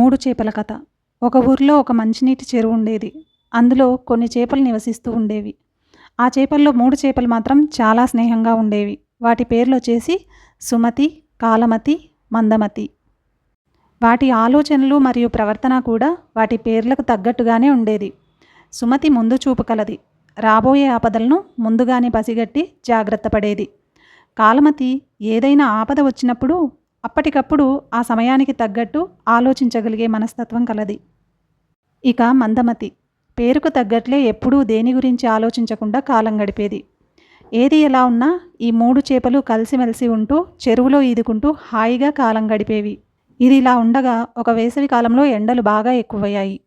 మూడు చేపల కథ. ఒక ఊరిలో ఒక మంచినీటి చెరువు ఉండేది. అందులో కొన్ని చేపలు నివసిస్తూ ఉండేవి. ఆ చేపల్లో 3 చేపలు మాత్రం చాలా స్నేహంగా ఉండేవి. వాటి పేర్లు వచ్చేసి సుమతి, కాలమతి, మందమతి. వాటి ఆలోచనలు మరియు ప్రవర్తన కూడా వాటి పేర్లకు తగ్గట్టుగానే ఉండేది. సుమతి ముందు చూపు కలది. రాబోయే ఆపదలను ముందుగానే పసిగట్టి జాగ్రత్త పడేది. కాలమతి ఏదైనా ఆపద వచ్చినప్పుడు అప్పటికప్పుడు ఆ సమయానికి తగ్గట్టు ఆలోచించగలిగే మనస్తత్వం కలది. ఇక మందమతి పేరుకు తగ్గట్లే ఎప్పుడూ దేని గురించి ఆలోచించకుండా కాలం గడిపేది. ఏది ఎలా ఉన్నా ఈ 3 చేపలు కలిసిమెలిసి ఉంటూ చెరువులో ఈదుకుంటూ హాయిగా కాలం గడిపేవి. ఇది ఇలా ఉండగా ఒక వేసవి కాలంలో ఎండలు బాగా ఎక్కువయ్యాయి.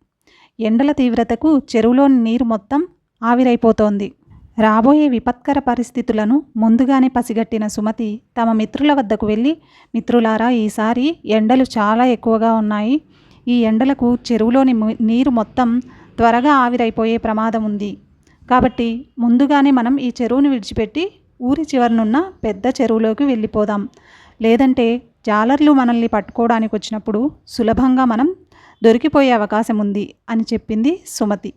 ఎండల తీవ్రతకు చెరువులోని నీరు మొత్తం ఆవిరైపోతోంది. రాబోయే విపత్కర పరిస్థితులను ముందుగానే పసిగట్టిన సుమతి తమ మిత్రుల వద్దకు వెళ్ళి, మిత్రులారా, ఈసారి ఎండలు చాలా ఎక్కువగా ఉన్నాయి. ఈ ఎండలకు చెరువులోని నీరు మొత్తం త్వరగా ఆవిరైపోయే ప్రమాదం ఉంది. కాబట్టి ముందుగానే మనం ఈ చెరువును విడిచిపెట్టి ఊరి చివరనున్న పెద్ద చెరువులోకి వెళ్ళిపోదాం. లేదంటే జాలర్లు మనల్ని పట్టుకోవడానికి వచ్చినప్పుడు సులభంగా మనం దొరికిపోయే అవకాశం ఉంది అని చెప్పింది సుమతి.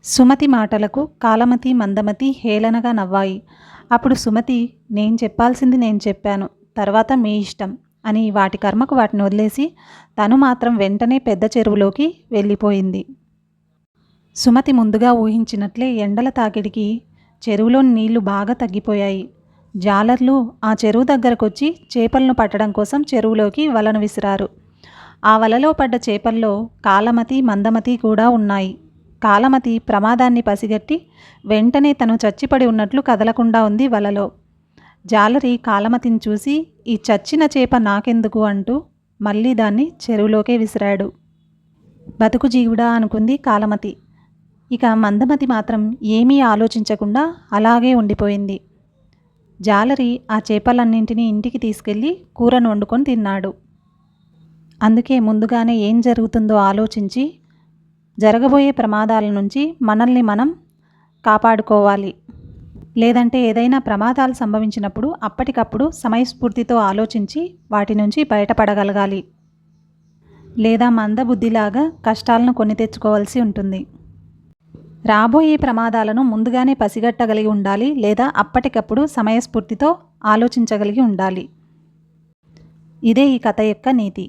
సుమతి మాటలకు కాలమతి, మందమతి హేళనగా నవ్వాయి. అప్పుడు సుమతి, నేను చెప్పాల్సింది నేను చెప్పాను, తర్వాత మీ ఇష్టం అని వాటి కర్మకు వాటిని వదిలేసి తను మాత్రం వెంటనే పెద్ద చెరువులోకి వెళ్ళిపోయింది. సుమతి ముందుగా ఊహించినట్లే ఎండల తాకిడికి చెరువులోని నీళ్లు బాగా తగ్గిపోయాయి. జాలర్లు ఆ చెరువు దగ్గరకొచ్చి చేపలను పట్టడం కోసం చెరువులోకి వలను విసిరారు. ఆ వలలో పడ్డ చేపల్లో కాలమతి, మందమతి కూడా ఉన్నాయి. కాలమతి ప్రమాదాన్ని పసిగట్టి వెంటనే తను చచ్చిపడి ఉన్నట్లు కదలకుండా ఉంది వలలో. జాలరి కాలమతిని చూసి, ఈ చచ్చిన చేప నాకెందుకు అంటూ మళ్ళీ దాన్ని చెరువులోకే విసిరాడు. బతుకు జీవుడా అనుకుంది కాలమతి. ఇక మందమతి మాత్రం ఏమీ ఆలోచించకుండా అలాగే ఉండిపోయింది. జాలరి ఆ చేపలన్నింటినీ ఇంటికి తీసుకెళ్ళి కూరను వండుకొని తిన్నాడు. అందుకే ముందుగానే ఏం జరుగుతుందో ఆలోచించి జరగబోయే ప్రమాదాల నుంచి మనల్ని మనం కాపాడుకోవాలి. లేదంటే ఏదైనా ప్రమాదాలు సంభవించినప్పుడు అప్పటికప్పుడు సమయస్ఫూర్తితో ఆలోచించి వాటి నుంచి బయటపడగలగాలి. లేదా మందబుద్ధిలాగా కష్టాలను కొని తెచ్చుకోవాల్సి ఉంటుంది. రాబోయే ప్రమాదాలను ముందుగానే పసిగట్టగలిగి ఉండాలి. లేదా అప్పటికప్పుడు సమయస్ఫూర్తితో ఆలోచించగలిగి ఉండాలి. ఇదే ఈ కథ యొక్క నీతి.